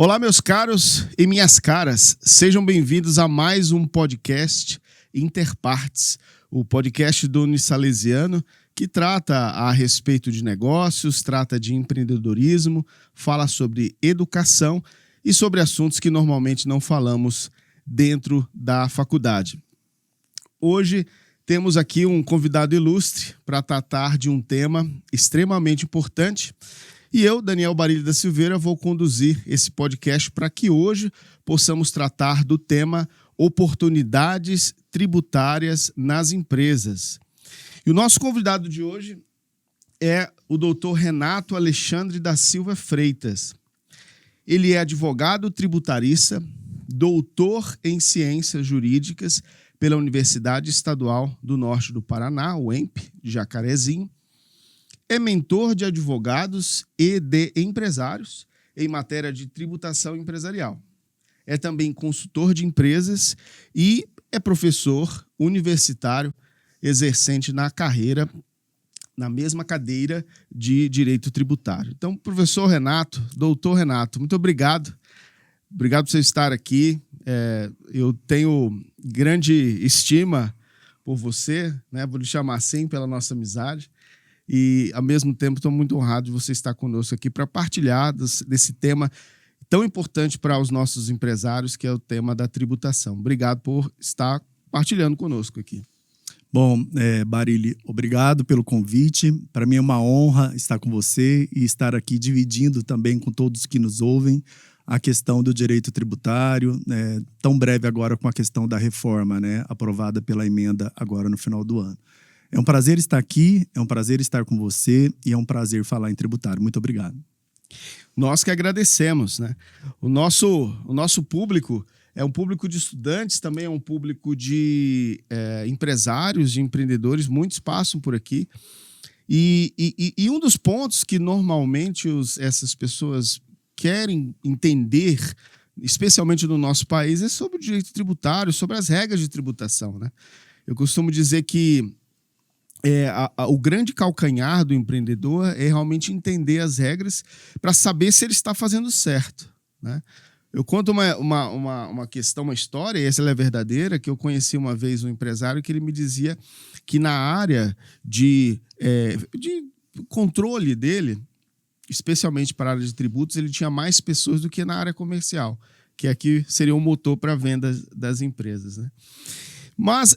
Olá, meus caros e minhas caras, sejam bem-vindos a mais um podcast Interpartes, o podcast do Unisalesiano, que trata a respeito de negócios, trata de empreendedorismo, fala sobre educação e sobre assuntos que normalmente não falamos dentro da faculdade. Hoje temos aqui um convidado ilustre para tratar de um tema extremamente importante. E eu, Daniel Barilho da Silveira, vou conduzir esse podcast para que hoje possamos tratar do tema oportunidades tributárias nas empresas. E o nosso convidado de hoje é o doutor Renato Alexandre da Silva Freitas. Ele é advogado tributarista, doutor em ciências jurídicas pela Universidade Estadual do Norte do Paraná, UEMP, de Jacarezinho. É mentor de advogados e de empresários em matéria de tributação empresarial. É também consultor de empresas e é professor universitário exercente na carreira, na mesma cadeira de Direito Tributário. Então, professor Renato, doutor Renato, muito obrigado. Obrigado por você estar aqui. Eu tenho grande estima por você, né? Vou lhe chamar assim pela nossa amizade. E, ao mesmo tempo, estou muito honrado de você estar conosco aqui para partilhar desse tema tão importante para os nossos empresários, que é o tema da tributação. Obrigado por estar partilhando conosco aqui. Bom, Barilli, obrigado pelo convite. Para mim é uma honra estar com você e estar aqui dividindo também com todos que nos ouvem a questão do direito tributário, tão breve agora com a questão da reforma, aprovada pela emenda agora no final do ano. É um prazer estar aqui, é um prazer estar com você e é um prazer falar em tributário. Muito obrigado. Nós que agradecemos, né? O nosso público é um público de estudantes, também é um público de empresários, de empreendedores, muitos passam por aqui. E um dos pontos que normalmente essas pessoas querem entender, especialmente no nosso país, é sobre o direito tributário, sobre as regras de tributação, né? Eu costumo dizer que o grande calcanhar do empreendedor é realmente entender as regras para saber se ele está fazendo certo, né? Eu conto uma questão, uma história, e essa é verdadeira, que eu conheci uma vez um empresário que ele me dizia que na área de controle dele, especialmente para a área de tributos, ele tinha mais pessoas do que na área comercial, que aqui seria um motor para a venda das empresas, né? Mas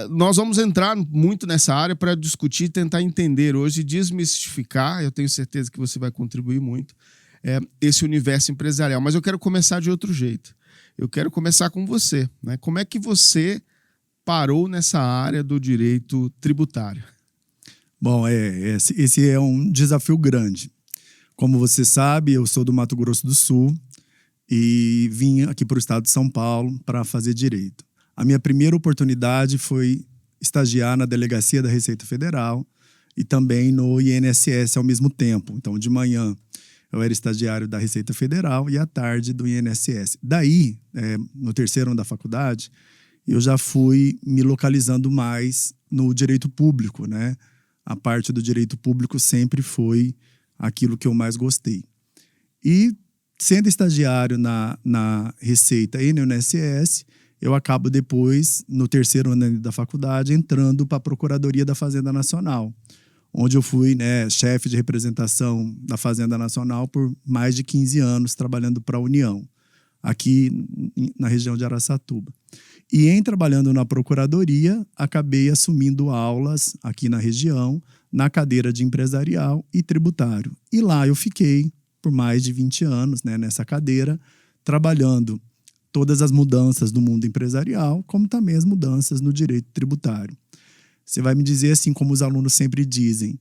nós vamos entrar muito nessa área para discutir, tentar entender hoje, desmistificar, eu tenho certeza que você vai contribuir muito, esse universo empresarial. Mas eu quero começar de outro jeito. Eu quero começar com você, né? Como é que você parou nessa área do direito tributário? Bom, esse é um desafio grande. Como você sabe, eu sou do Mato Grosso do Sul e vim aqui para o estado de São Paulo para fazer direito. A minha primeira oportunidade foi estagiar na Delegacia da Receita Federal e também no INSS ao mesmo tempo. Então, de manhã eu era estagiário da Receita Federal e à tarde do INSS. Daí, no terceiro ano da faculdade, eu já fui me localizando mais no direito público, né? A parte do direito público sempre foi aquilo que eu mais gostei. E, sendo estagiário na Receita e no INSS, eu acabo depois, no terceiro ano da faculdade, entrando para a Procuradoria da Fazenda Nacional, onde eu fui chefe de representação da Fazenda Nacional por mais de 15 anos, trabalhando para a União, aqui na região de Araçatuba. E trabalhando na Procuradoria, acabei assumindo aulas aqui na região, na cadeira de empresarial e tributário. E lá eu fiquei por mais de 20 anos, nessa cadeira, trabalhando todas as mudanças do mundo empresarial, como também as mudanças no direito tributário. Você vai me dizer assim, como os alunos sempre dizem,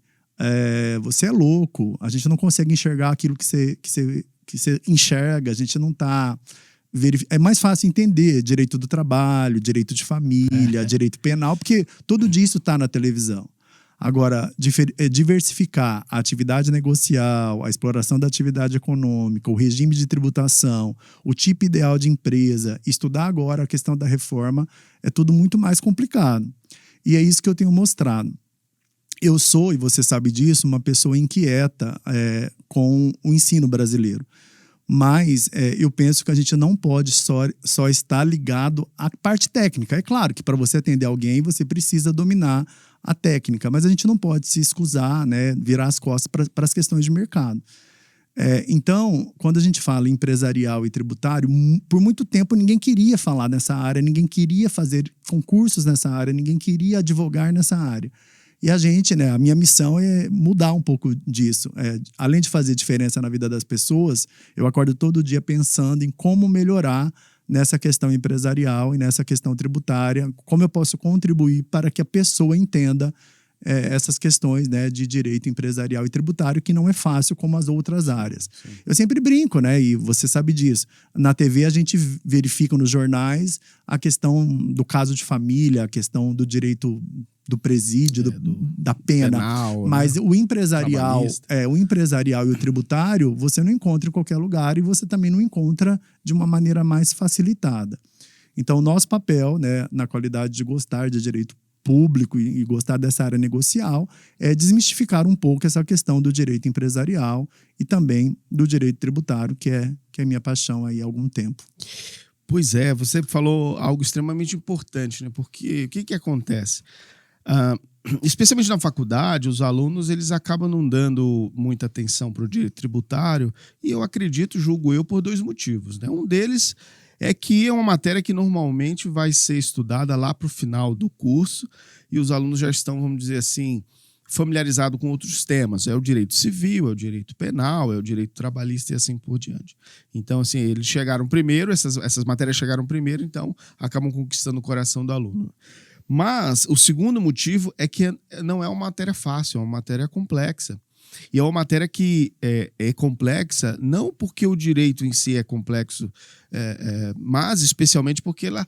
você é louco, a gente não consegue enxergar aquilo que você enxerga, a gente não está verificando. É mais fácil entender direito do trabalho, direito de família, direito penal, porque tudo disso está na televisão. Agora, diversificar a atividade negocial, a exploração da atividade econômica, o regime de tributação, o tipo ideal de empresa, estudar agora a questão da reforma, é tudo muito mais complicado. E é isso que eu tenho mostrado. Eu sou, e você sabe disso, uma pessoa inquieta com o ensino brasileiro. Mas eu penso que a gente não pode só estar ligado à parte técnica. É claro que para você atender alguém, você precisa dominar a técnica, mas a gente não pode se escusar, né, virar as costas para as questões de mercado. Então, quando a gente fala empresarial e tributário, por muito tempo ninguém queria falar nessa área, ninguém queria fazer concursos nessa área, ninguém queria advogar nessa área. E a gente, né, a minha missão é mudar um pouco disso. Além de fazer diferença na vida das pessoas, eu acordo todo dia pensando em como melhorar nessa questão empresarial e nessa questão tributária, como eu posso contribuir para que a pessoa entenda essas questões, né, de direito empresarial e tributário, que não é fácil como as outras áreas. Sim. Eu sempre brinco, né, e você sabe disso. Na TV a gente verifica nos jornais a questão do caso de família, a questão do direito do presídio, da pena. Penal, mas, né? O empresarial e o tributário você não encontra em qualquer lugar e você também não encontra de uma maneira mais facilitada. Então, o nosso papel, né, na qualidade de gostar de direito público e gostar dessa área negocial é desmistificar um pouco essa questão do direito empresarial e também do direito tributário, que é minha paixão aí há algum tempo. Pois é, você falou algo extremamente importante, né? Porque o que acontece? Especialmente na faculdade, os alunos eles acabam não dando muita atenção para o direito tributário e eu acredito, julgo eu, por dois motivos, né? Um deles é que é uma matéria que normalmente vai ser estudada lá para o final do curso e os alunos já estão, vamos dizer assim, familiarizados com outros temas. É o direito civil, é o direito penal, é o direito trabalhista e assim por diante. Então, assim, eles chegaram primeiro, essas matérias chegaram primeiro, então acabam conquistando o coração do aluno. Mas o segundo motivo é que não é uma matéria fácil, é uma matéria complexa. E é uma matéria que é complexa, não porque o direito em si é complexo, mas especialmente porque ela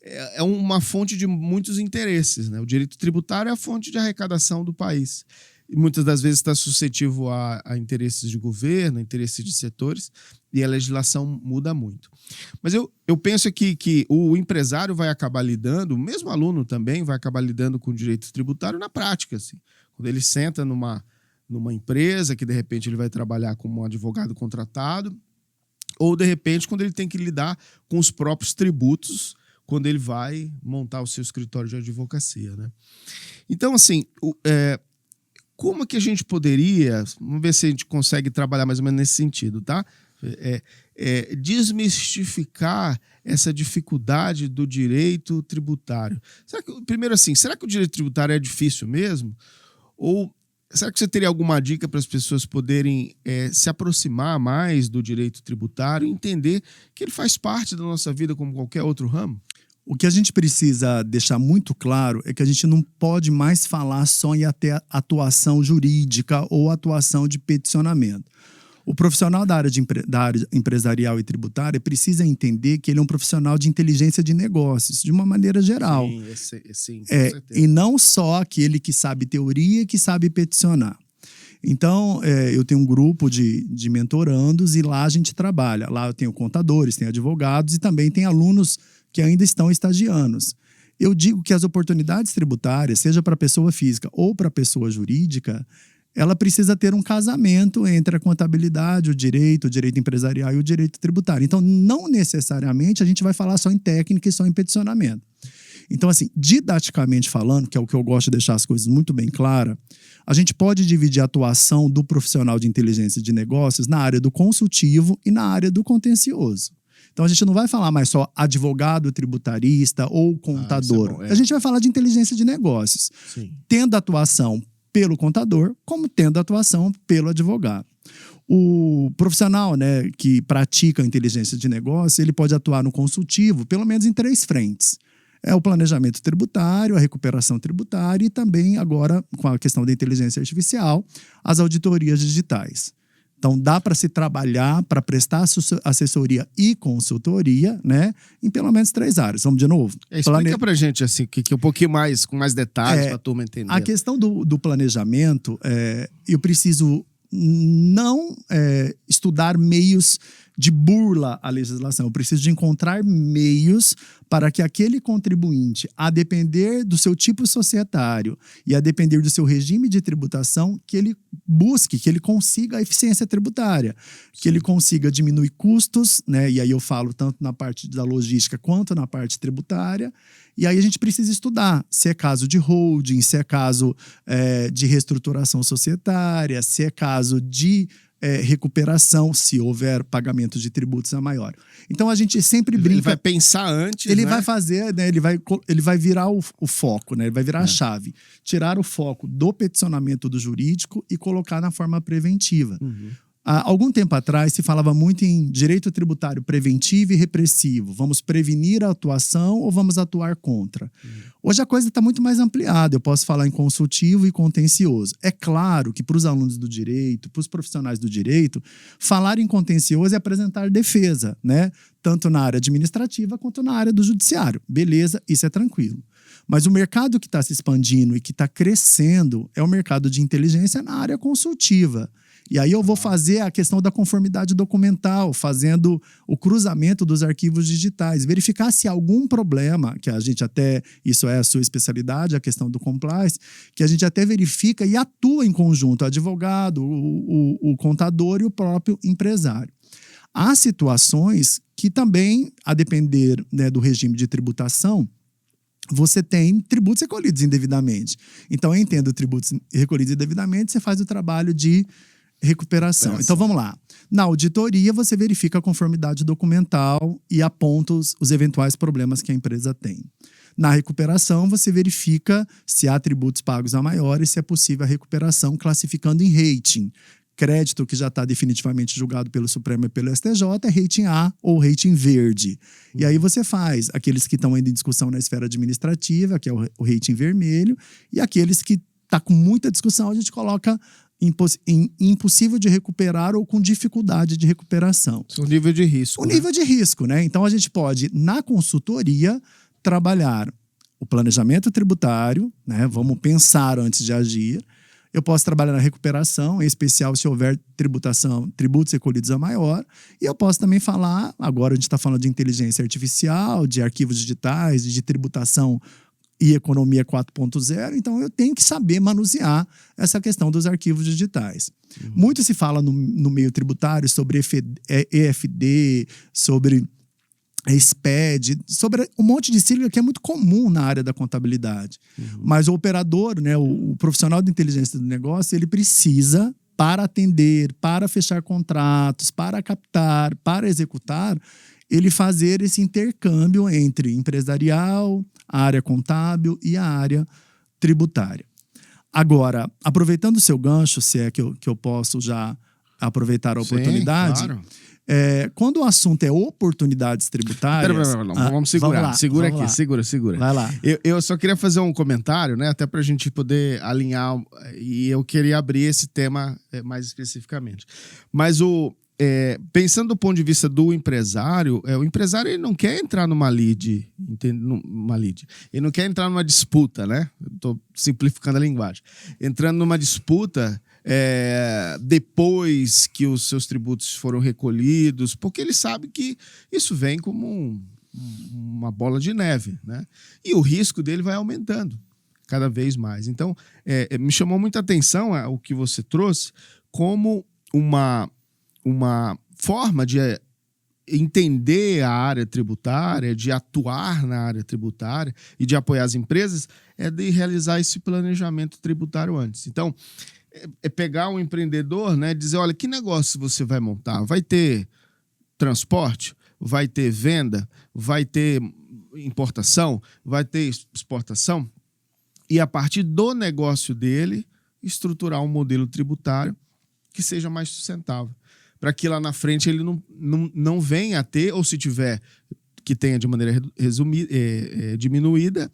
é uma fonte de muitos interesses, né? O direito tributário é a fonte de arrecadação do país. E muitas das vezes está suscetível a interesses de governo, a interesses de setores, e a legislação muda muito. Mas eu penso que o empresário vai acabar lidando, o mesmo aluno também vai acabar lidando com o direito tributário na prática. Assim. Quando ele senta numa empresa que, de repente, ele vai trabalhar como um advogado contratado, ou, de repente, quando ele tem que lidar com os próprios tributos, quando ele vai montar o seu escritório de advocacia, né? Então, assim, como que a gente poderia, vamos ver se a gente consegue trabalhar mais ou menos nesse sentido, tá? Desmistificar essa dificuldade do direito tributário. Primeiro, assim, será que o direito tributário é difícil mesmo? Ou será que você teria alguma dica para as pessoas poderem se aproximar mais do direito tributário e entender que ele faz parte da nossa vida como qualquer outro ramo? O que a gente precisa deixar muito claro é que a gente não pode mais falar só em até atuação jurídica ou atuação de peticionamento. O profissional da área empresarial e tributária precisa entender que ele é um profissional de inteligência de negócios, de uma maneira geral. Sim, com certeza. E não só aquele que sabe teoria e que sabe peticionar. Então, eu tenho um grupo de mentorandos e lá a gente trabalha. Lá eu tenho contadores, tenho advogados e também tem alunos que ainda estão estagiandos. Eu digo que as oportunidades tributárias, seja para pessoa física ou para pessoa jurídica, ela precisa ter um casamento entre a contabilidade, o direito empresarial e o direito tributário. Então, não necessariamente a gente vai falar só em técnica e só em peticionamento. Então, assim, didaticamente falando, que é o que eu gosto de deixar as coisas muito bem claras, a gente pode dividir a atuação do profissional de inteligência de negócios na área do consultivo e na área do contencioso. Então, a gente não vai falar mais só advogado, tributarista ou contador. A gente vai falar de inteligência de negócios, sim, tendo atuação pelo contador, como tendo atuação pelo advogado. O profissional, né, que pratica a inteligência de negócio, ele pode atuar no consultivo, pelo menos em 3 frentes. É o planejamento tributário, a recuperação tributária e também, agora, com a questão da inteligência artificial, as auditorias digitais. Então, dá para se trabalhar, para prestar assessoria e consultoria, né, em pelo menos 3 áreas. Vamos de novo? Explica para a gente assim, que um pouquinho mais, com mais detalhes para a turma entender. A questão do planejamento, eu preciso não estudar meios de burla à legislação. Eu preciso de encontrar meios para que aquele contribuinte, a depender do seu tipo societário e a depender do seu regime de tributação, que ele busque, que ele consiga a eficiência tributária, que ele consiga diminuir custos, né? E aí eu falo tanto na parte da logística quanto na parte tributária. E aí a gente precisa estudar se é caso de holding, se é caso de reestruturação societária, se é caso de recuperação, se houver pagamento de tributos a maior. Então a gente sempre brinca. Ele vai pensar antes, ele né? vai fazer, né? Ele vai virar o foco, né? Ele vai virar a chave. Tirar o foco do peticionamento do jurídico e colocar na forma preventiva. Há algum tempo atrás se falava muito em direito tributário preventivo e repressivo. Vamos prevenir a atuação ou vamos atuar contra? Hoje a coisa está muito mais ampliada. Eu posso falar em consultivo e contencioso. É claro que para os alunos do direito, para os profissionais do direito, falar em contencioso é apresentar defesa, né? Tanto na área administrativa quanto na área do judiciário. Beleza, isso é tranquilo. Mas o mercado que está se expandindo e que está crescendo é o mercado de inteligência na área consultiva. E aí eu vou fazer a questão da conformidade documental, fazendo o cruzamento dos arquivos digitais, verificar se há algum problema, que a gente até, isso é a sua especialidade, a questão do compliance, que a gente até verifica e atua em conjunto, o advogado, o contador e o próprio empresário. Há situações que também, a depender, né, do regime de tributação, você tem tributos recolhidos indevidamente. Então, eu entendo tributos recolhidos indevidamente, você faz o trabalho de recuperação. Então, vamos lá. Na auditoria, você verifica a conformidade documental e aponta os eventuais problemas que a empresa tem. Na recuperação, você verifica se há tributos pagos a maior e se é possível a recuperação, classificando em rating. Crédito que já está definitivamente julgado pelo Supremo e pelo STJ é rating A ou rating verde. E aí você faz aqueles que estão ainda em discussão na esfera administrativa, que é o rating vermelho, e aqueles que está com muita discussão, a gente coloca impossível de recuperar ou com dificuldade de recuperação. O nível de risco. O nível de risco, né? Então a gente pode, na consultoria, trabalhar o planejamento tributário, né? Vamos pensar antes de agir. Eu posso trabalhar na recuperação, em especial se houver tributos recolhidos a maior. E eu posso também falar, agora a gente está falando de inteligência artificial, de arquivos digitais, de tributação e economia 4.0, então eu tenho que saber manusear essa questão dos arquivos digitais. Muito se fala no meio tributário sobre EFD, sobre SPED, sobre um monte de sigla que é muito comum na área da contabilidade. Mas o operador, né, o profissional de inteligência do negócio, ele precisa, para atender, para fechar contratos, para captar, para executar, ele fazer esse intercâmbio entre empresarial, a área contábil e a área tributária. Agora, aproveitando o seu gancho, se é que eu posso já aproveitar a oportunidade, claro. Quando o assunto é oportunidades tributárias... Vamos segurar. Segura. Vai lá. Eu só queria fazer um comentário, né, até para a gente poder alinhar, e eu queria abrir esse tema mais especificamente. Mas pensando do ponto de vista do empresário, o empresário ele não quer entrar numa lead, ele não quer entrar numa disputa, né? Estou simplificando a linguagem. Entrando numa disputa depois que os seus tributos foram recolhidos, porque ele sabe que isso vem como uma bola de neve, né? E o risco dele vai aumentando cada vez mais. Então, me chamou muita atenção o que você trouxe como uma forma de entender a área tributária, de atuar na área tributária e de apoiar as empresas, é de realizar esse planejamento tributário antes. Então, é pegar um empreendedor, né, dizer, olha, que negócio você vai montar? Vai ter transporte? Vai ter venda? Vai ter importação? Vai ter exportação? E a partir do negócio dele, estruturar um modelo tributário que seja mais sustentável, para que lá na frente ele não venha a ter, ou se tiver, que tenha de maneira diminuída,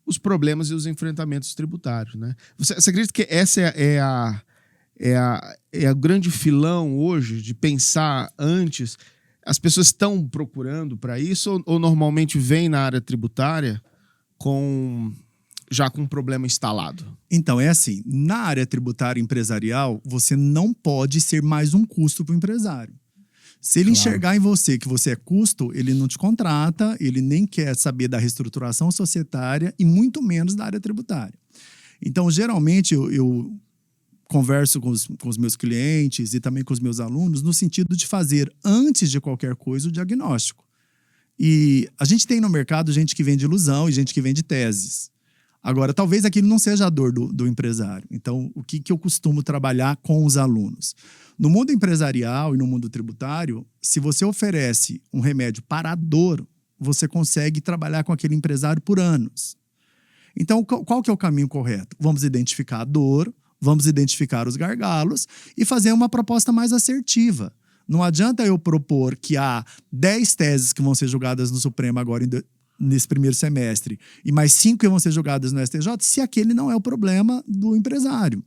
os problemas e os enfrentamentos tributários, né? Você acredita que essa é a grande filão hoje de pensar antes? As pessoas estão procurando para isso ou normalmente vêm na área tributária já com um problema instalado? Então, é assim, na área tributária empresarial, você não pode ser mais um custo para o empresário. Se ele Claro. enxergar em você que você é custo, ele não te contrata, ele nem quer saber da reestruturação societária e muito menos da área tributária. Então, geralmente, eu converso com os meus clientes e também com os meus alunos no sentido de fazer, antes de qualquer coisa, o diagnóstico. E a gente tem no mercado gente que vende ilusão e gente que vende teses. Agora, talvez aquilo não seja a dor do empresário. Então, o que eu costumo trabalhar com os alunos? No mundo empresarial e no mundo tributário, se você oferece um remédio para a dor, você consegue trabalhar com aquele empresário por anos. Então, qual que é o caminho correto? Vamos identificar a dor, vamos identificar os gargalos e fazer uma proposta mais assertiva. Não adianta eu propor que há 10 teses que vão ser julgadas no Supremo agora nesse primeiro semestre e mais 5 que vão ser julgadas no STJ, se aquele não é o problema do empresário.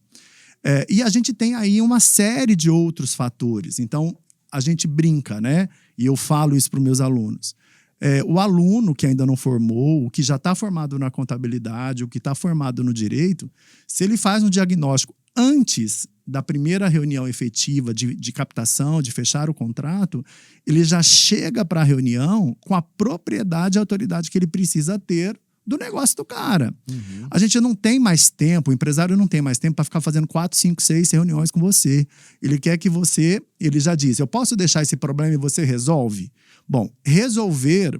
E a gente tem aí uma série de outros fatores. Então, a gente brinca, né? E eu falo isso para os meus alunos. O aluno que ainda não formou, o que já está formado na contabilidade, o que está formado no direito, se ele faz um diagnóstico antes da primeira reunião efetiva de captação, de fechar o contrato, ele já chega para a reunião com a propriedade e autoridade que ele precisa ter do negócio do cara. Uhum. A gente não tem mais tempo, o empresário não tem mais tempo para ficar fazendo 4, 5, 6 reuniões com você. Ele quer que você, ele já diz, eu posso deixar esse problema e você resolve? Bom, resolver,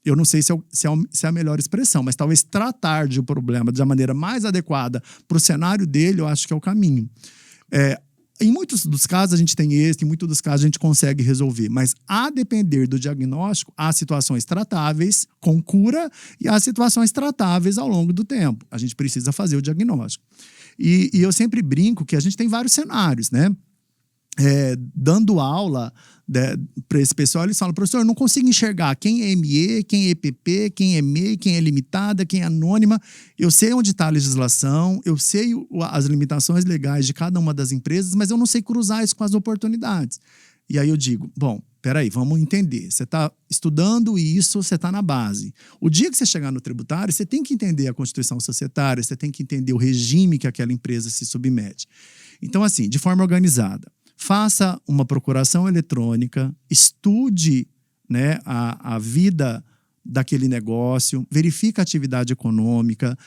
eu não sei se é a melhor expressão, mas talvez tratar de um problema de uma maneira mais adequada para o cenário dele, eu acho que é o caminho. Em muitos dos casos a gente tem êxito, em muitos dos casos a gente consegue resolver, mas a depender do diagnóstico, há situações tratáveis com cura e há situações tratáveis ao longo do tempo. A gente precisa fazer o diagnóstico. E eu sempre brinco que a gente tem vários cenários, né? Dando aula para esse pessoal, eles falam, professor, eu não consigo enxergar quem é ME, quem é EPP, quem é MEI, quem é limitada, quem é anônima. Eu sei onde está a legislação, eu sei as limitações legais de cada uma das empresas, mas eu não sei cruzar isso com as oportunidades. E aí eu digo, bom, peraí, vamos entender. Você está estudando isso, você está na base. O dia que você chegar no tributário, você tem que entender a Constituição Societária, você tem que entender o regime que aquela empresa se submete. Então, assim, de forma organizada, faça uma procuração eletrônica, estude, né, a vida daquele negócio, verifica a atividade econômica,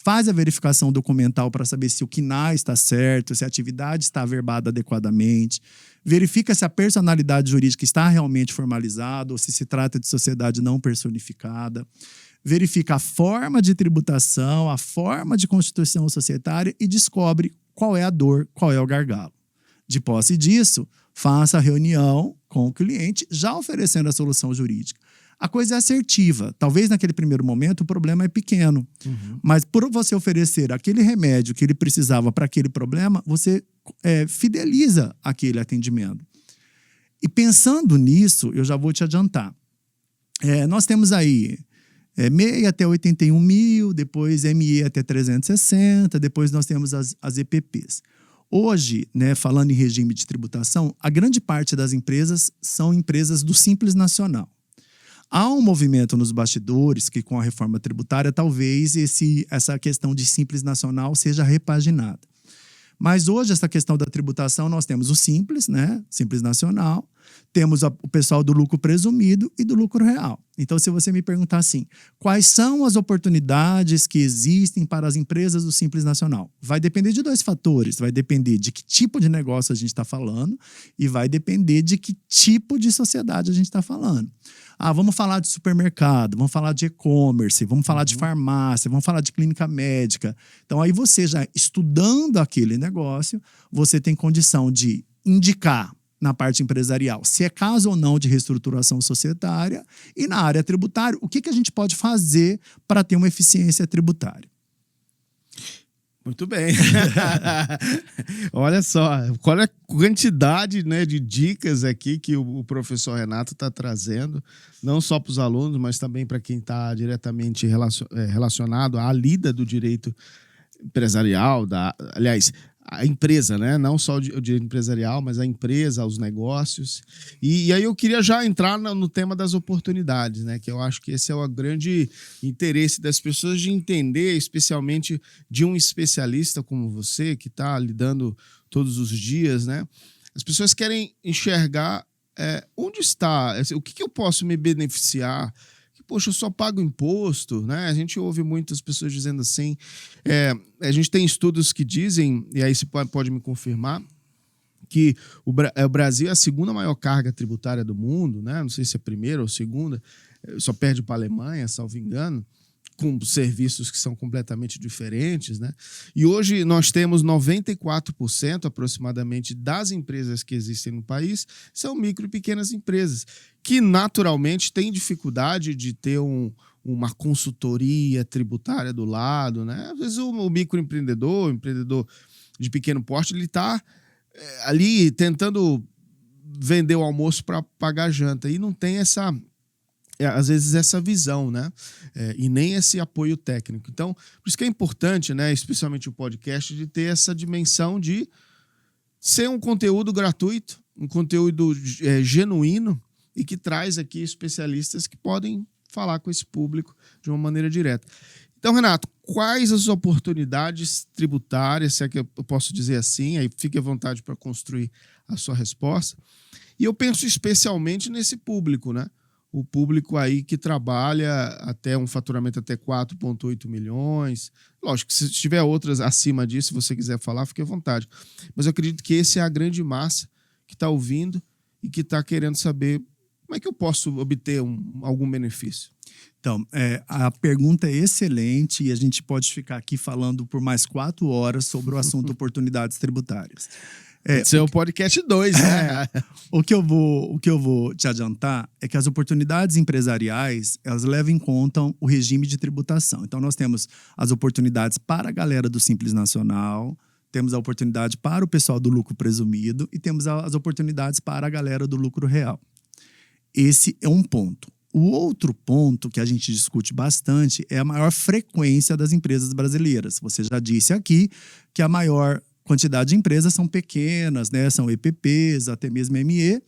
faz a verificação documental para saber se o CNAE está certo, se a atividade está averbada adequadamente, verifica se a personalidade jurídica está realmente formalizada ou se trata de sociedade não personificada, verifica a forma de tributação, a forma de constituição societária e descobre qual é a dor, qual é o gargalo. De posse disso, faça a reunião com o cliente, já oferecendo a solução jurídica. A coisa é assertiva. Talvez naquele primeiro momento o problema é pequeno, mas por você oferecer aquele remédio que ele precisava para aquele problema, você fideliza aquele atendimento. E pensando nisso, eu já vou te adiantar. Nós temos aí MEI até 81 mil, depois ME até 360, depois nós temos as EPPs. Hoje, né, falando em regime de tributação, a grande parte das empresas são empresas do Simples Nacional. Há um movimento nos bastidores que, com a reforma tributária, talvez essa questão de Simples Nacional seja repaginada. Mas hoje, essa questão da tributação, nós temos o Simples, né? Simples Nacional, temos o pessoal do lucro presumido e do lucro real. Então, se você me perguntar assim, quais são as oportunidades que existem para as empresas do Simples Nacional? Vai depender de 2 fatores. Vai depender de que tipo de negócio a gente está falando e vai depender de que tipo de sociedade a gente está falando. Vamos falar de supermercado, vamos falar de e-commerce, vamos falar de farmácia, vamos falar de clínica médica. Então, aí você já estudando aquele negócio, você tem condição de indicar na parte empresarial se é caso ou não de reestruturação societária e na área tributária, o que a gente pode fazer para ter uma eficiência tributária. Muito bem. Olha só, qual é a quantidade, né, de dicas aqui que o professor Renato está trazendo, não só para os alunos, mas também para quem está diretamente relacionado à lida do direito empresarial, aliás, a empresa, né? Não só o direito empresarial, mas a empresa, os negócios. E aí eu queria já entrar no tema das oportunidades, né? Que eu acho que esse é o grande interesse das pessoas de entender, especialmente de um especialista como você, que está lidando todos os dias, né? As pessoas querem enxergar onde está? O que eu posso me beneficiar? Poxa, eu só pago imposto, né? A gente ouve muitas pessoas dizendo assim. A gente tem estudos que dizem, e aí você pode me confirmar, que o Brasil é a segunda maior carga tributária do mundo, né? Não sei se é a primeira ou segunda, só perde para a Alemanha, salvo engano, com serviços que são completamente diferentes, né? E hoje nós temos 94% aproximadamente das empresas que existem no país são micro e pequenas empresas, que naturalmente têm dificuldade de ter uma consultoria tributária do lado, né? Às vezes o microempreendedor, o empreendedor de pequeno porte, ele está ali tentando vender o almoço para pagar a janta e não tem às vezes essa visão, né? E nem esse apoio técnico. Então, por isso que é importante, né, especialmente o podcast, de ter essa dimensão de ser um conteúdo gratuito, um conteúdo genuíno e que traz aqui especialistas que podem falar com esse público de uma maneira direta. Então, Renato, quais as oportunidades tributárias, se é que eu posso dizer assim, aí fique à vontade para construir a sua resposta. E eu penso especialmente nesse público, né? O público aí que trabalha até um faturamento até 4,8 milhões. Lógico que se tiver outras acima disso, se você quiser falar, fique à vontade. Mas eu acredito que esse é a grande massa que está ouvindo e que está querendo saber como é que eu posso obter algum benefício. Então, a pergunta é excelente e a gente pode ficar aqui falando por mais 4 horas sobre o assunto oportunidades tributárias. Esse é o podcast 2, né? O que eu vou te adiantar é que as oportunidades empresariais, elas levam em conta o regime de tributação. Então, nós temos as oportunidades para a galera do Simples Nacional, temos a oportunidade para o pessoal do lucro presumido e temos as oportunidades para a galera do lucro real. Esse é um ponto. O outro ponto que a gente discute bastante é a maior frequência das empresas brasileiras. Você já disse aqui que a maior quantidade de empresas são pequenas, né? São EPPs, até mesmo ME.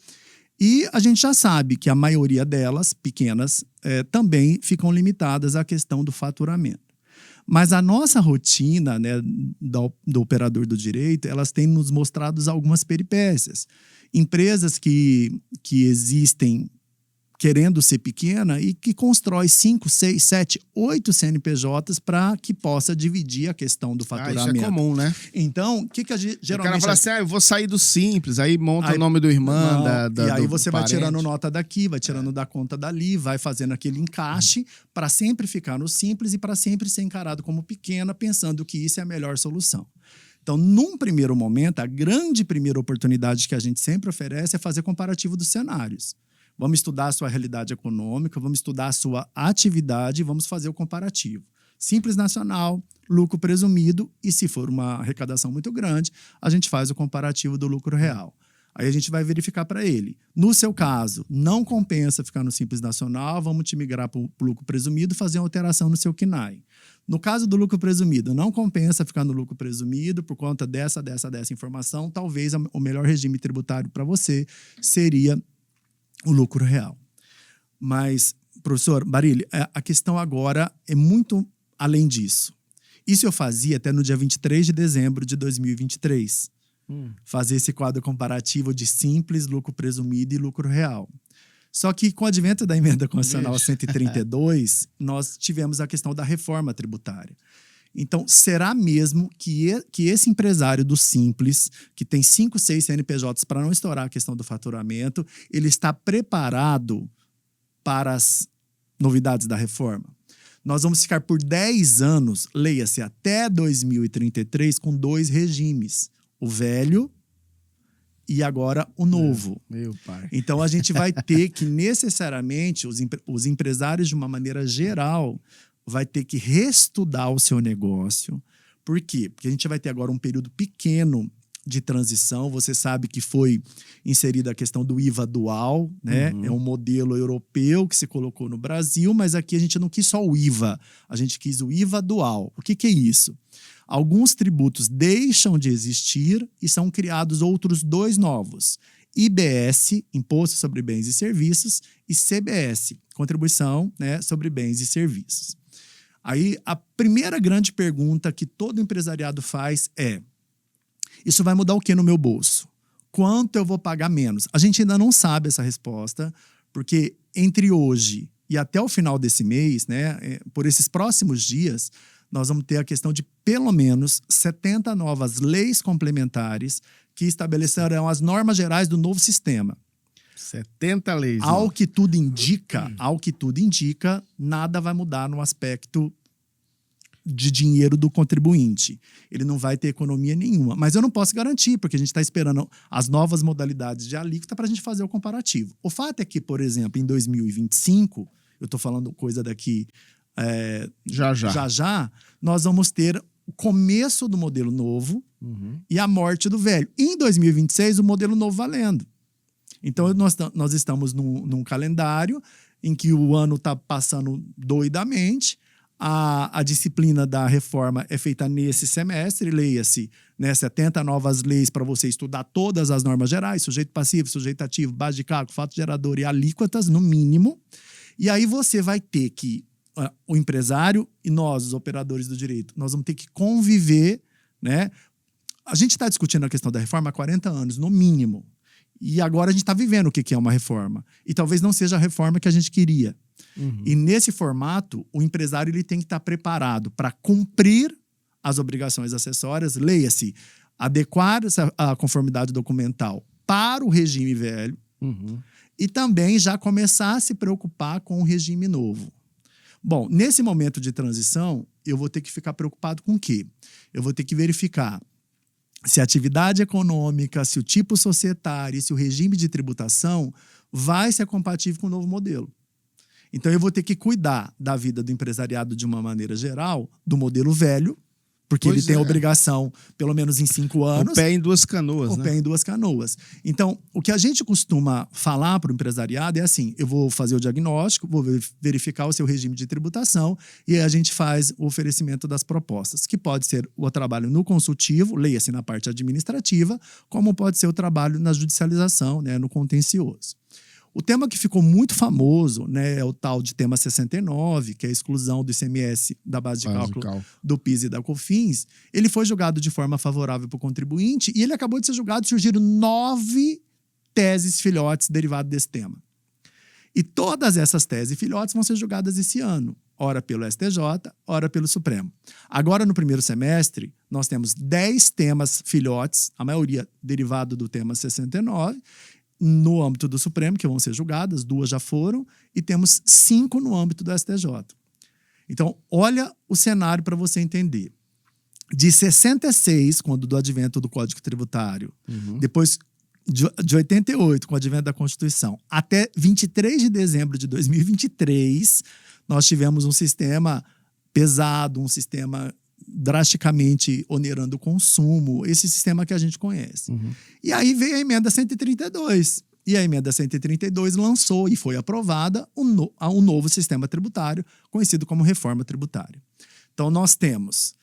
E a gente já sabe que a maioria delas, pequenas, também ficam limitadas à questão do faturamento. Mas a nossa rotina, né, do operador do direito, elas têm nos mostrado algumas peripécias. Empresas que existem querendo ser pequena e que constrói 5, 6, 7, 8 CNPJs para que possa dividir a questão do faturamento. Isso é comum, né? Então, o que a gente geralmente... O cara fala assim, eu vou sair do Simples, aí monta o nome do irmão, e aí você vai parente. tirando nota daqui, vai tirando da conta dali, vai fazendo aquele encaixe para sempre ficar no Simples e para sempre ser encarado como pequena, pensando que isso é a melhor solução. Então, num primeiro momento, a grande primeira oportunidade que a gente sempre oferece é fazer comparativo dos cenários. Vamos estudar a sua realidade econômica, vamos estudar a sua atividade e vamos fazer o comparativo. Simples Nacional, lucro presumido e, se for uma arrecadação muito grande, a gente faz o comparativo do lucro real. Aí a gente vai verificar para ele. No seu caso, não compensa ficar no Simples Nacional, vamos te migrar para o lucro presumido e fazer uma alteração no seu KNAI. No caso do lucro presumido, não compensa ficar no lucro presumido por conta dessa informação, talvez o melhor regime tributário para você seria o lucro real. Mas, professor Barilli, a questão agora é muito além disso. Isso eu fazia até no dia 23 de dezembro de 2023. Fazer esse quadro comparativo de simples, lucro presumido e lucro real. Só que com o advento da emenda constitucional 132, nós tivemos a questão da reforma tributária. Então, será mesmo que esse empresário do Simples, que tem 5, 6 CNPJs para não estourar a questão do faturamento, ele está preparado para as novidades da reforma? Nós vamos ficar por 10 anos, leia-se até 2033, com 2 regimes. O velho e agora o novo. Meu pai. Então, a gente vai ter que, necessariamente, os empresários, de uma maneira geral, vai ter que reestudar o seu negócio. Por quê? Porque a gente vai ter agora um período pequeno de transição. Você sabe que foi inserida a questão do IVA dual, né? É um modelo europeu que se colocou no Brasil, mas aqui a gente não quis só o IVA, a gente quis o IVA dual. O que é isso? Alguns tributos deixam de existir e são criados outros 2 novos. IBS, Imposto sobre Bens e Serviços, e CBS, Contribuição, né, sobre Bens e Serviços. Aí, a primeira grande pergunta que todo empresariado faz é: isso vai mudar o que no meu bolso? quanto eu vou pagar menos? A gente ainda não sabe essa resposta, porque entre hoje e até o final desse mês, né, por esses próximos dias, nós vamos ter a questão de pelo menos 70 novas leis complementares que estabelecerão as normas gerais do novo sistema. 70 leis. Ao que tudo indica, nada vai mudar no aspecto de dinheiro do contribuinte. Ele não vai ter economia nenhuma. Mas eu não posso garantir, porque a gente está esperando as novas modalidades de alíquota para a gente fazer o comparativo. O fato é que, por exemplo, em 2025, eu estou falando coisa daqui já, nós vamos ter o começo do modelo novo e a morte do velho. E em 2026, o modelo novo valendo. Então, nós estamos num calendário em que o ano está passando doidamente. A disciplina da reforma é feita nesse semestre, leia-se, né, 70 novas leis para você estudar todas as normas gerais, sujeito passivo, sujeito ativo, base de cálculo, fato gerador e alíquotas, no mínimo. E aí você vai ter que, o empresário e nós, os operadores do direito, nós vamos ter que conviver, né? A gente está discutindo a questão da reforma há 40 anos, no mínimo. E agora a gente está vivendo o que é uma reforma. E talvez não seja a reforma que a gente queria. E nesse formato, o empresário ele tem que estar preparado para cumprir as obrigações acessórias, leia-se, adequar a conformidade documental para o regime velho e também já começar a se preocupar com o regime novo. Bom, nesse momento de transição, eu vou ter que ficar preocupado com o quê? Eu vou ter que verificar se a atividade econômica, se o tipo societário, se o regime de tributação vai ser compatível com o novo modelo. Então, eu vou ter que cuidar da vida do empresariado de uma maneira geral, do modelo velho, porque ele tem a obrigação, pelo menos em 5 anos. O pé em duas canoas, né? O pé em duas canoas. Então, o que a gente costuma falar para o empresariado é assim, eu vou fazer o diagnóstico, vou verificar o seu regime de tributação e a gente faz o oferecimento das propostas, que pode ser o trabalho no consultivo, leia-se na parte administrativa, como pode ser o trabalho na judicialização, né, no contencioso. O tema que ficou muito famoso, né, é o tal de tema 69, que é a exclusão do ICMS da base de cálculo do PIS e da COFINS. Ele foi julgado de forma favorável para o contribuinte e ele acabou de ser julgado, surgiram 9 teses filhotes derivadas desse tema. E todas essas teses filhotes vão ser julgadas esse ano, ora pelo STJ, ora pelo Supremo. Agora, no primeiro semestre, nós temos 10 temas filhotes, a maioria derivado do tema 69, no âmbito do Supremo, que vão ser julgadas, 2 já foram, e temos 5 no âmbito do STJ. Então, olha o cenário para você entender. De 66, quando do advento do Código Tributário, depois de 88, com o advento da Constituição, até 23 de dezembro de 2023, nós tivemos um sistema pesado, um sistema drasticamente onerando o consumo, esse sistema que a gente conhece. E aí veio a emenda 132. E a emenda 132 lançou e foi aprovada um novo sistema tributário, conhecido como reforma tributária. Então, nós temos,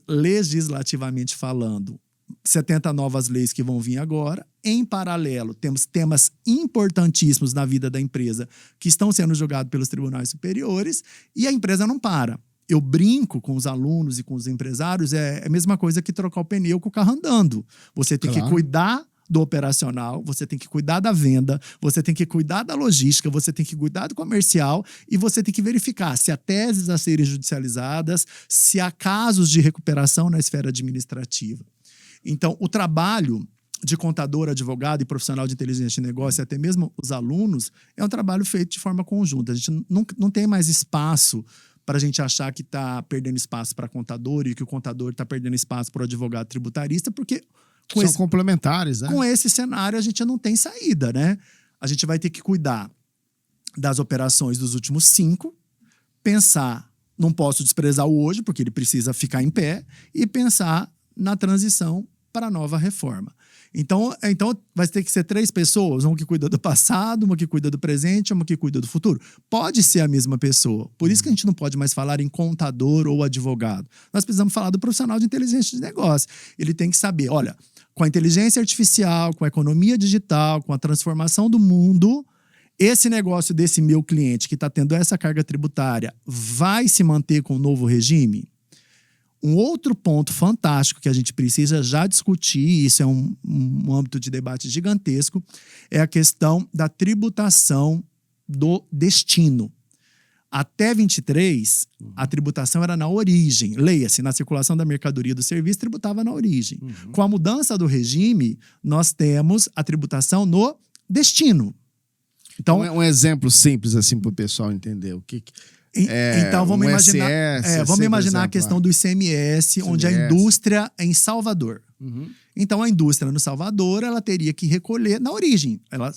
legislativamente falando, 70 novas leis que vão vir agora. Em paralelo, temos temas importantíssimos na vida da empresa que estão sendo julgados pelos tribunais superiores e a empresa não para. Eu brinco com os alunos e com os empresários, é a mesma coisa que trocar o pneu com o carro andando. Você tem que cuidar do operacional, você tem que cuidar da venda, você tem que cuidar da logística, você tem que cuidar do comercial e você tem que verificar se há teses a serem judicializadas, se há casos de recuperação na esfera administrativa. Então, o trabalho de contador, advogado e profissional de inteligência de negócio, e até mesmo os alunos, é um trabalho feito de forma conjunta. A gente não tem mais espaço para a gente achar que está perdendo espaço para contador e que o contador está perdendo espaço para o advogado tributarista, porque são complementares, né? Com esse cenário a gente não tem saída, né? A gente vai ter que cuidar das operações dos últimos 5, pensar, não posso desprezar o hoje, porque ele precisa ficar em pé, e pensar na transição para a nova reforma. Então vai ter que ser 3 pessoas, uma que cuida do passado, uma que cuida do presente, uma que cuida do futuro. Pode ser a mesma pessoa. Por isso que a gente não pode mais falar em contador ou advogado. Nós precisamos falar do profissional de inteligência de negócio. Ele tem que saber, olha, com a inteligência artificial, com a economia digital, com a transformação do mundo, esse negócio desse meu cliente que está tendo essa carga tributária vai se manter com o novo regime? Um outro ponto fantástico que a gente precisa já discutir, isso é um âmbito de debate gigantesco, é a questão da tributação do destino. Até 23, a tributação era na origem. Leia-se, na circulação da mercadoria e do serviço, tributava na origem. Com a mudança do regime, nós temos a tributação no destino. Então, um exemplo simples assim para o pessoal entender o que então vamos imaginar a questão do ICMS, onde a indústria é em Salvador. Então a indústria no Salvador, ela teria que recolher na origem. Ela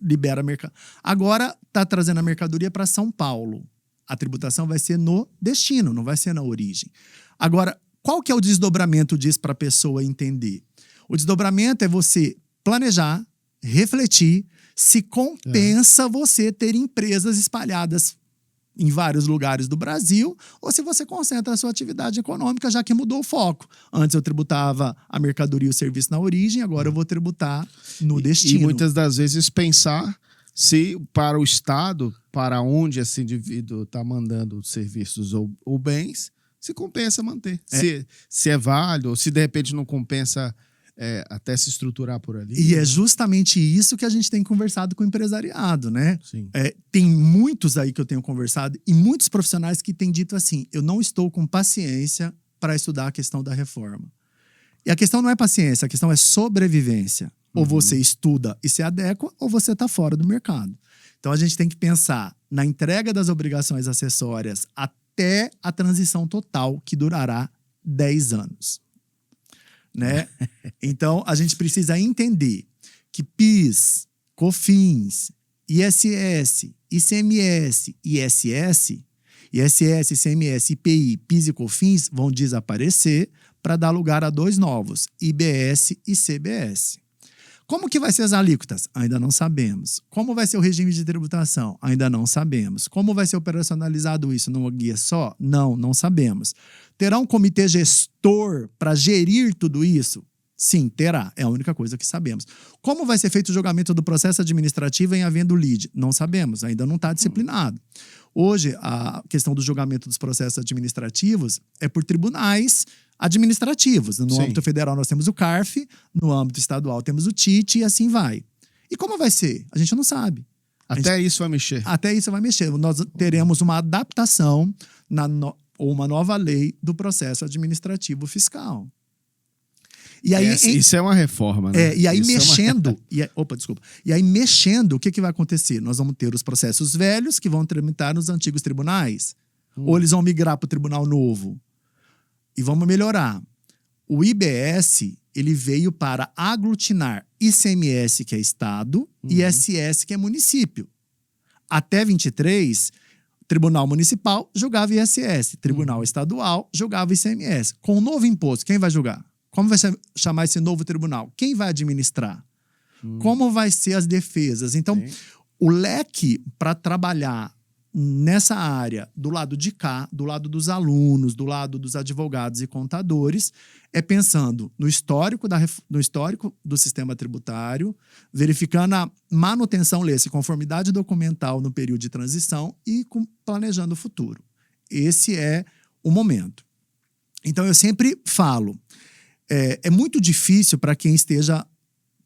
libera a mercadoria. Agora está trazendo a mercadoria para São Paulo. A tributação vai ser no destino, não vai ser na origem. Agora, qual que é o desdobramento disso para a pessoa entender? O desdobramento é você planejar, refletir, se compensa você ter empresas espalhadas em vários lugares do Brasil, ou se você concentra a sua atividade econômica, já que mudou o foco. Antes eu tributava a mercadoria e o serviço na origem, agora eu vou tributar no destino. E muitas das vezes pensar se para o Estado, para onde esse indivíduo está mandando serviços ou bens, se compensa manter. Se é válido, ou se de repente não compensa até se estruturar por ali. E é justamente isso que a gente tem conversado com o empresariado, né? Sim. Tem muitos aí que eu tenho conversado e muitos profissionais que têm dito assim, eu não estou com paciência para estudar a questão da reforma. E a questão não é paciência, a questão é sobrevivência. Ou você estuda e se adequa, ou você está fora do mercado. Então a gente tem que pensar na entrega das obrigações acessórias até a transição total, que durará 10 anos. Né? Então, a gente precisa entender que PIS, COFINS, ISS, ICMS, ISS, ICMS, IPI, PIS e COFINS vão desaparecer para dar lugar a 2 novos, IBS e CBS. Como que vai ser as alíquotas? Ainda não sabemos. Como vai ser o regime de tributação? Ainda não sabemos. Como vai ser operacionalizado isso numa guia só? Não sabemos. Terá um comitê gestor para gerir tudo isso? Sim, terá. É a única coisa que sabemos. Como vai ser feito o julgamento do processo administrativo em havendo lide? Não sabemos. Ainda não está disciplinado. Hoje, a questão do julgamento dos processos administrativos é por tribunais administrativos. No âmbito federal nós temos o CARF, no âmbito estadual temos o TIT e assim vai. E como vai ser? A gente não sabe. Até isso vai mexer. Até isso vai mexer. Nós teremos uma adaptação ou uma nova lei do processo administrativo fiscal. E aí, isso é uma reforma, né? E aí mexendo... E aí mexendo, o que vai acontecer? Nós vamos ter os processos velhos que vão tramitar nos antigos tribunais. Ou eles vão migrar para o tribunal novo. E vamos melhorar. O IBS, ele veio para aglutinar ICMS, que é Estado, e ISS, que é município. Até 23, Tribunal Municipal julgava ISS, Tribunal Estadual julgava ICMS. Com o novo imposto, quem vai julgar? Como vai chamar esse novo tribunal? Quem vai administrar? Como vai ser as defesas? Então, o leque para trabalhar nessa área, do lado de cá, do lado dos alunos, do lado dos advogados e contadores, é pensando no histórico do sistema tributário, verificando a manutenção, lê-se, conformidade documental no período de transição e planejando o futuro. Esse é o momento. Então, eu sempre falo, é muito difícil para quem esteja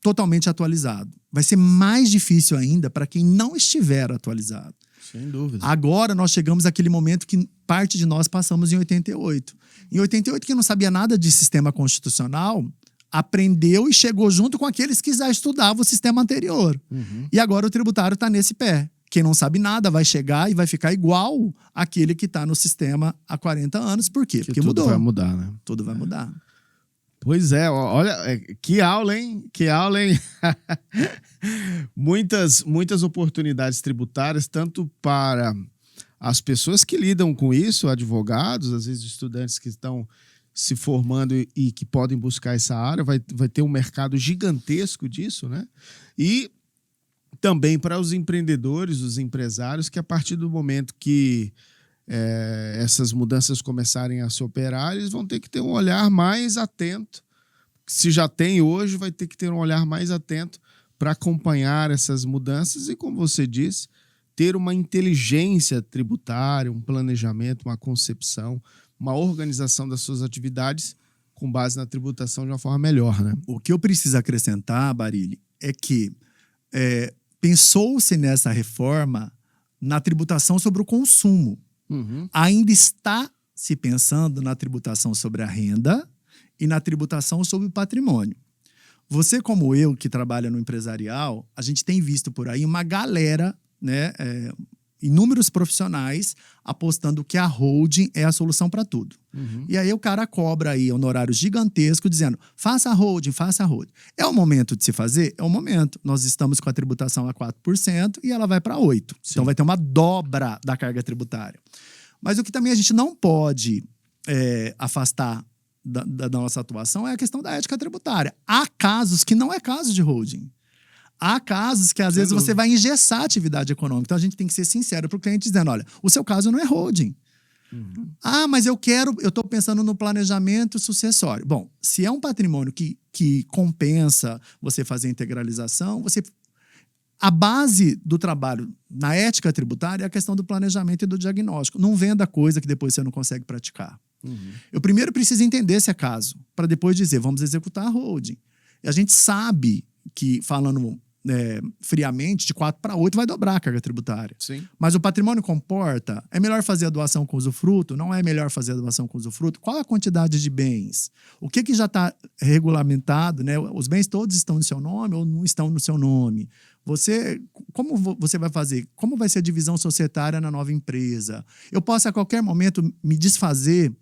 totalmente atualizado. Vai ser mais difícil ainda para quem não estiver atualizado. Sem dúvida. Agora nós chegamos àquele momento que parte de nós passamos em 88. Em 88, quem não sabia nada de sistema constitucional aprendeu e chegou junto com aqueles que já estudavam o sistema anterior. E agora o tributário está nesse pé. Quem não sabe nada vai chegar e vai ficar igual àquele que está no sistema há 40 anos. Por quê? Porque mudou. Tudo vai mudar, né? Tudo vai mudar. Pois é, olha, que aula, hein? Que aula, hein? muitas oportunidades tributárias, tanto para as pessoas que lidam com isso, advogados, às vezes estudantes que estão se formando e que podem buscar essa área, vai ter um mercado gigantesco disso, né? E também para os empreendedores, os empresários, que a partir do momento que essas mudanças começarem a se operar, eles vão ter que ter um olhar mais atento. Se já tem hoje, vai ter que ter um olhar mais atento para acompanhar essas mudanças e, como você disse, ter uma inteligência tributária, um planejamento, uma concepção, uma organização das suas atividades com base na tributação de uma forma melhor, né? O que eu preciso acrescentar, Barilli, é que pensou-se nessa reforma na tributação sobre o consumo. Uhum. Ainda está se pensando na tributação sobre a renda e na tributação sobre o patrimônio. Você, como eu, que trabalha no empresarial, a gente tem visto por aí uma galera, né, inúmeros profissionais apostando que a holding é a solução para tudo. Uhum. E aí o cara cobra aí honorário gigantesco dizendo, faça a holding, faça a holding. É o momento de se fazer? É o momento. Nós estamos com a tributação a 4% e ela vai para 8%. Sim. Então vai ter uma dobra da carga tributária. Mas o que também a gente não pode afastar da nossa atuação é a questão da ética tributária. Há casos que não é caso de holding. Há casos que, às vezes, você vai engessar a atividade econômica. Então, a gente tem que ser sincero para o cliente dizendo, olha, o seu caso não é holding. Uhum. Ah, mas eu estou pensando no planejamento sucessório. Bom, se é um patrimônio que compensa você fazer integralização, a base do trabalho na ética tributária é a questão do planejamento e do diagnóstico. Não venda coisa que depois você não consegue praticar. Uhum. Eu primeiro preciso entender se é caso, para depois dizer, vamos executar a holding. E a gente sabe que, falando friamente, de 4 para 8 vai dobrar a carga tributária. Sim. Mas o patrimônio comporta, é melhor fazer a doação com usufruto? Não é melhor fazer a doação com usufruto? Qual a quantidade de bens? O que já está regulamentado, né? Os bens todos estão no seu nome ou não estão no seu nome? Como você vai fazer? Como vai ser a divisão societária na nova empresa? Eu posso, a qualquer momento, me desfazer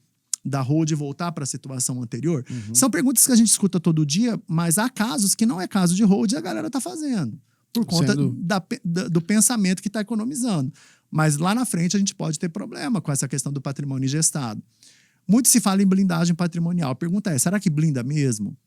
da holding e voltar para a situação anterior? Uhum. São perguntas que a gente escuta todo dia, mas há casos que não é caso de holding e a galera está fazendo. Por conta do pensamento que está economizando. Mas lá na frente a gente pode ter problema com essa questão do patrimônio ingestado. Muito se fala em blindagem patrimonial. A pergunta é, será que blinda mesmo?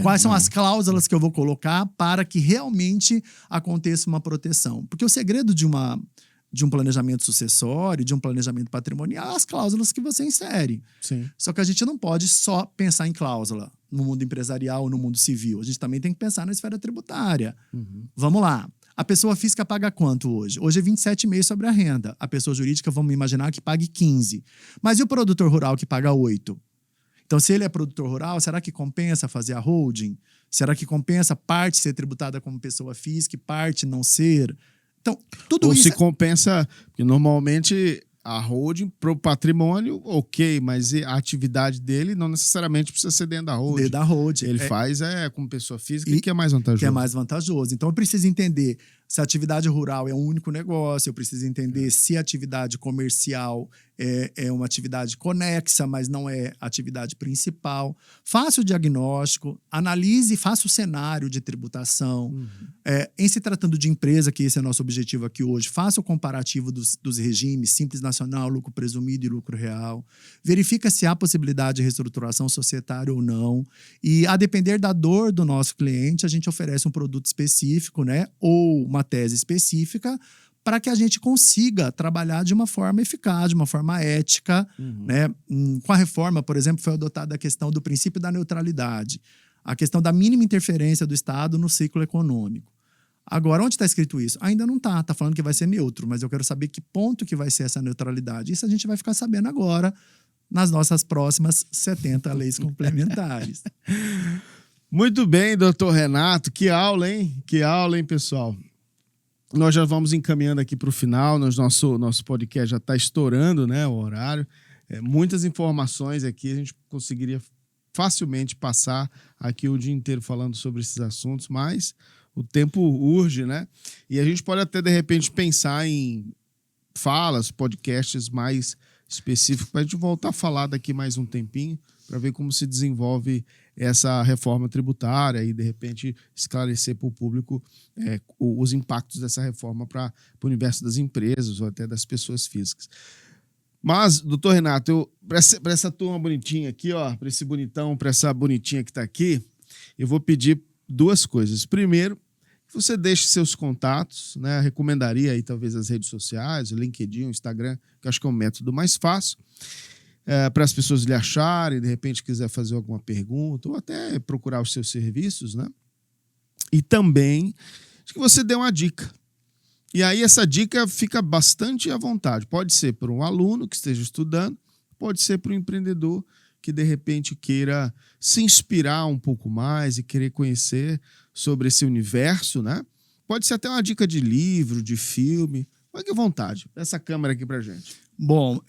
Quais são as cláusulas que eu vou colocar para que realmente aconteça uma proteção? Porque o segredo de um planejamento sucessório, de um planejamento patrimonial, as cláusulas que você insere. Sim. Só que a gente não pode só pensar em cláusula no mundo empresarial ou no mundo civil. A gente também tem que pensar na esfera tributária. Uhum. Vamos lá. A pessoa física paga quanto hoje? Hoje é 27,5% sobre a renda. A pessoa jurídica, vamos imaginar que pague 15%. Mas e o produtor rural que paga 8%? Então, se ele é produtor rural, será que compensa fazer a holding? Será que compensa parte ser tributada como pessoa física e parte não ser? Então, tudo ou isso... se compensa, porque normalmente a holding para o patrimônio, ok, mas a atividade dele não necessariamente precisa ser dentro da holding. Dentro da holding. Ele faz como pessoa física, que é mais vantajoso. Que é mais vantajoso. Então, eu preciso entender se a atividade rural é um único negócio, eu preciso entender se a atividade comercial é uma atividade conexa, mas não é a atividade principal. Faça o diagnóstico, analise, faça o cenário de tributação. Uhum. Em se tratando de empresa, que esse é o nosso objetivo aqui hoje, faça o comparativo dos regimes Simples Nacional, lucro presumido e lucro real. Verifica se há possibilidade de reestruturação societária ou não. E, a depender da dor do nosso cliente, a gente oferece um produto específico, né? Ou uma tese específica, para que a gente consiga trabalhar de uma forma eficaz, de uma forma ética. Uhum. Né? Com a reforma, por exemplo, foi adotada a questão do princípio da neutralidade, a questão da mínima interferência do Estado no ciclo econômico. Agora, onde está escrito isso? Ainda não está. Está falando que vai ser neutro, mas eu quero saber que ponto que vai ser essa neutralidade. Isso a gente vai ficar sabendo agora, nas nossas próximas 70 leis complementares. Muito bem, doutor Renato. Que aula, hein? Que aula, hein, pessoal? Nós já vamos encaminhando aqui para o final. Nosso podcast já está estourando, né, o horário. Muitas informações aqui. A gente conseguiria facilmente passar aqui o dia inteiro falando sobre esses assuntos, mas o tempo urge, né? E a gente pode até, de repente, pensar em falas, podcasts mais específicos para a gente voltar a falar daqui mais um tempinho para ver como se desenvolve essa reforma tributária e, de repente, esclarecer para o público os impactos dessa reforma para o universo das empresas ou até das pessoas físicas. Mas, doutor Renato, para essa turma bonitinha aqui, para esse bonitão, para essa bonitinha que está aqui, eu vou pedir duas coisas. Primeiro, que você deixe seus contatos, né? Recomendaria aí talvez as redes sociais, o LinkedIn, o Instagram, que eu acho que é o método mais fácil. Para as pessoas lhe acharem, de repente quiser fazer alguma pergunta ou até procurar os seus serviços, né? E também que você dê uma dica. E aí essa dica fica bastante à vontade. Pode ser para um aluno que esteja estudando, pode ser para o empreendedor que de repente queira se inspirar um pouco mais e querer conhecer sobre esse universo, né? Pode ser até uma dica de livro, de filme. Fique à vontade. Essa câmera aqui pra gente. Bom,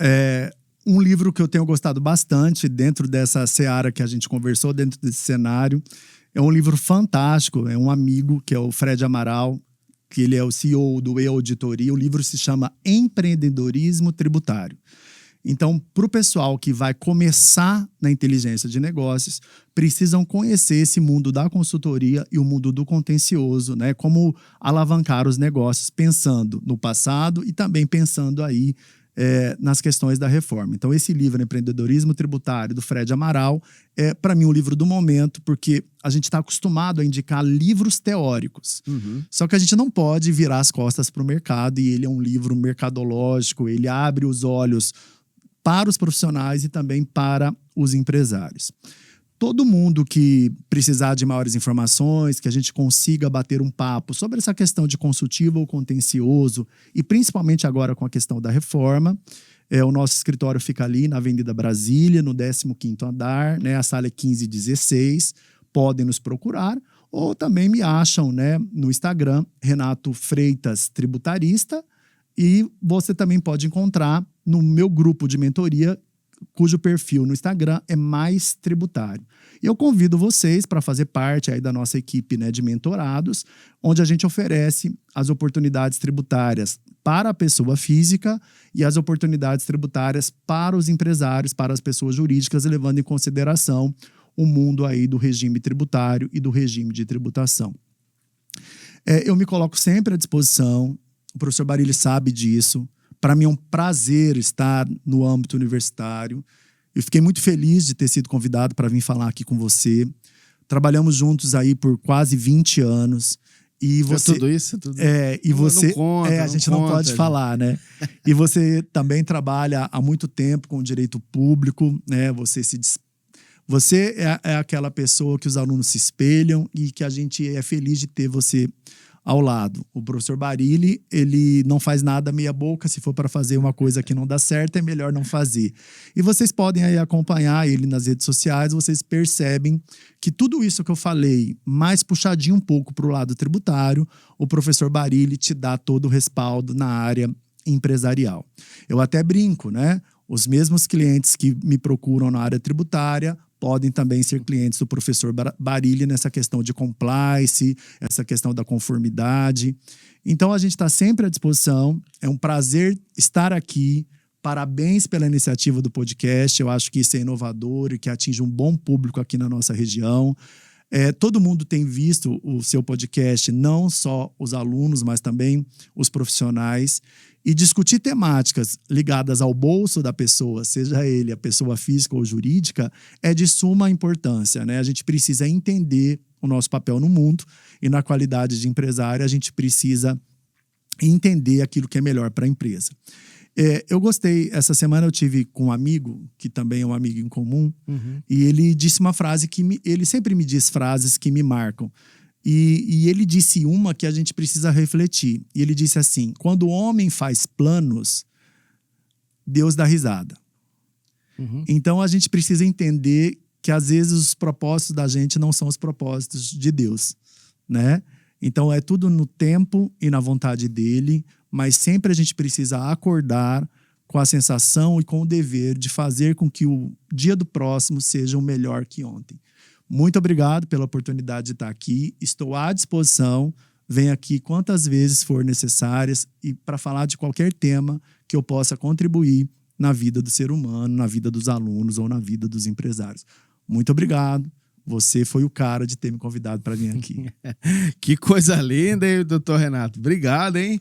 um livro que eu tenho gostado bastante dentro dessa seara que a gente conversou, dentro desse cenário, é um livro fantástico. É um amigo, que é o Fred Amaral, que ele é o CEO do E-Auditoria. O livro se chama Empreendedorismo Tributário. Então, para o pessoal que vai começar na inteligência de negócios, precisam conhecer esse mundo da consultoria e o mundo do contencioso, né? Como alavancar os negócios, pensando no passado e também pensando aí nas questões da reforma. Então, esse livro, Empreendedorismo Tributário, do Fred Amaral, é, para mim, um livro do momento, porque a gente está acostumado a indicar livros teóricos. Só que a gente não pode virar as costas para o mercado, e ele é um livro mercadológico, ele abre os olhos para os profissionais e também para os empresários. Todo mundo que precisar de maiores informações, que a gente consiga bater um papo sobre essa questão de consultivo ou contencioso, e principalmente agora com a questão da reforma, o nosso escritório fica ali na Avenida Brasília, no 15º andar, né? A sala é 1516, podem nos procurar, ou também me acham, né, no Instagram, Renato Freitas Tributarista, e você também pode encontrar no meu grupo de mentoria, cujo perfil no Instagram é Mais Tributário. E eu convido vocês para fazer parte aí da nossa equipe, né, de mentorados, onde a gente oferece as oportunidades tributárias para a pessoa física e as oportunidades tributárias para os empresários, para as pessoas jurídicas, levando em consideração o mundo aí do regime tributário e do regime de tributação. Eu me coloco sempre à disposição, o professor Barilli sabe disso. Para mim é um prazer estar no âmbito universitário. Eu fiquei muito feliz de ter sido convidado para vir falar aqui com você. Trabalhamos juntos aí por quase 20 anos. E você, tudo isso? Tudo... e você, não conta, a gente não pode falar, né? E você também trabalha há muito tempo com o direito público, né? Você é aquela pessoa que os alunos se espelham e que a gente é feliz de ter você ao lado. O professor Barilli, ele não faz nada meia boca. Se for para fazer uma coisa que não dá certo, é melhor não fazer. E vocês podem aí acompanhar ele nas redes sociais, vocês percebem que tudo isso que eu falei, mais puxadinho um pouco para o lado tributário, o professor Barilli te dá todo o respaldo na área empresarial. Eu até brinco, né? Os mesmos clientes que me procuram na área tributária podem também ser clientes do professor Barilli nessa questão de compliance, essa questão da conformidade. Então, a gente está sempre à disposição. É um prazer estar aqui. Parabéns pela iniciativa do podcast. Eu acho que isso é inovador e que atinge um bom público aqui na nossa região. Todo mundo tem visto o seu podcast, não só os alunos, mas também os profissionais. E discutir temáticas ligadas ao bolso da pessoa, seja ele a pessoa física ou jurídica, é de suma importância, né? A gente precisa entender o nosso papel no mundo e na qualidade de empresário a gente precisa entender aquilo que é melhor para a empresa. Eu gostei, essa semana eu tive com um amigo, que também é um amigo em comum, e ele disse uma frase ele sempre me diz frases que me marcam. E ele disse uma que a gente precisa refletir. E ele disse assim: quando o homem faz planos, Deus dá risada. Então a gente precisa entender que às vezes os propósitos da gente não são os propósitos de Deus, né? Então é tudo no tempo e na vontade dele, mas sempre a gente precisa acordar com a sensação e com o dever de fazer com que o dia do próximo seja o melhor que ontem. Muito obrigado pela oportunidade de estar aqui. Estou à disposição. Venha aqui quantas vezes for necessárias e para falar de qualquer tema que eu possa contribuir na vida do ser humano, na vida dos alunos ou na vida dos empresários. Muito obrigado. Você foi o cara de ter me convidado para vir aqui. Que coisa linda, hein, doutor Renato? Obrigado, hein?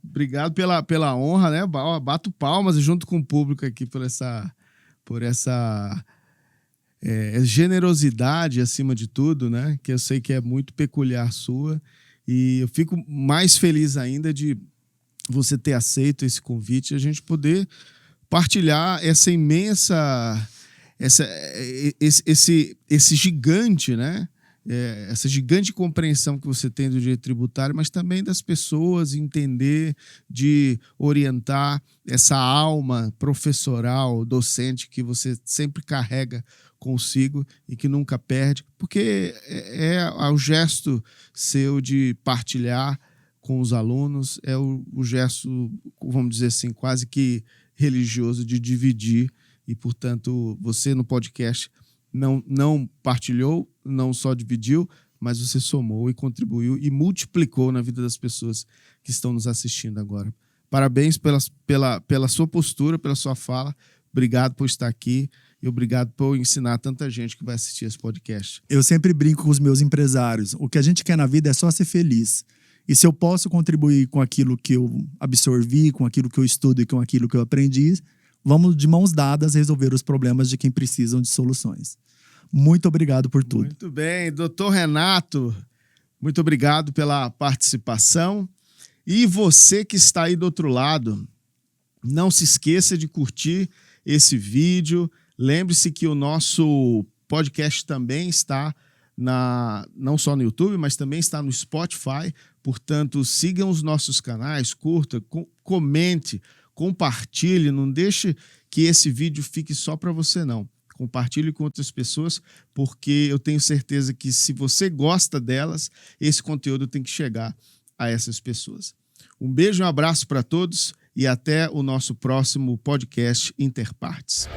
Obrigado pela honra, né? Bato palmas junto com o público aqui por essa generosidade acima de tudo, né? Que eu sei que é muito peculiar sua. E eu fico mais feliz ainda de você ter aceito esse convite e a gente poder partilhar essa imensa... esse gigante, né, essa gigante compreensão que você tem do direito tributário, mas também das pessoas, entender, de orientar essa alma professoral, docente que você sempre carrega consigo e que nunca perde, porque é o gesto seu de partilhar com os alunos, é o gesto, vamos dizer assim, quase que religioso de dividir e, portanto, você no podcast não partilhou, não só dividiu, mas você somou e contribuiu e multiplicou na vida das pessoas que estão nos assistindo agora. Parabéns pela sua postura, pela sua fala. Obrigado por estar aqui e obrigado por ensinar tanta gente que vai assistir esse podcast. Eu sempre brinco com os meus empresários. O que a gente quer na vida é só ser feliz. E se eu posso contribuir com aquilo que eu absorvi, com aquilo que eu estudo e com aquilo que eu aprendi, vamos de mãos dadas resolver os problemas de quem precisam de soluções. Muito obrigado por tudo. Muito bem, doutor Renato, muito obrigado pela participação. E você que está aí do outro lado, não se esqueça de curtir esse vídeo. Lembre-se que o nosso podcast também está não só no YouTube, mas também está no Spotify. Portanto, sigam os nossos canais, curta, comente, compartilhe, não deixe que esse vídeo fique só para você, não. Compartilhe com outras pessoas, porque eu tenho certeza que se você gosta delas, esse conteúdo tem que chegar a essas pessoas. Um beijo e um abraço para todos e até o nosso próximo podcast Interpartes.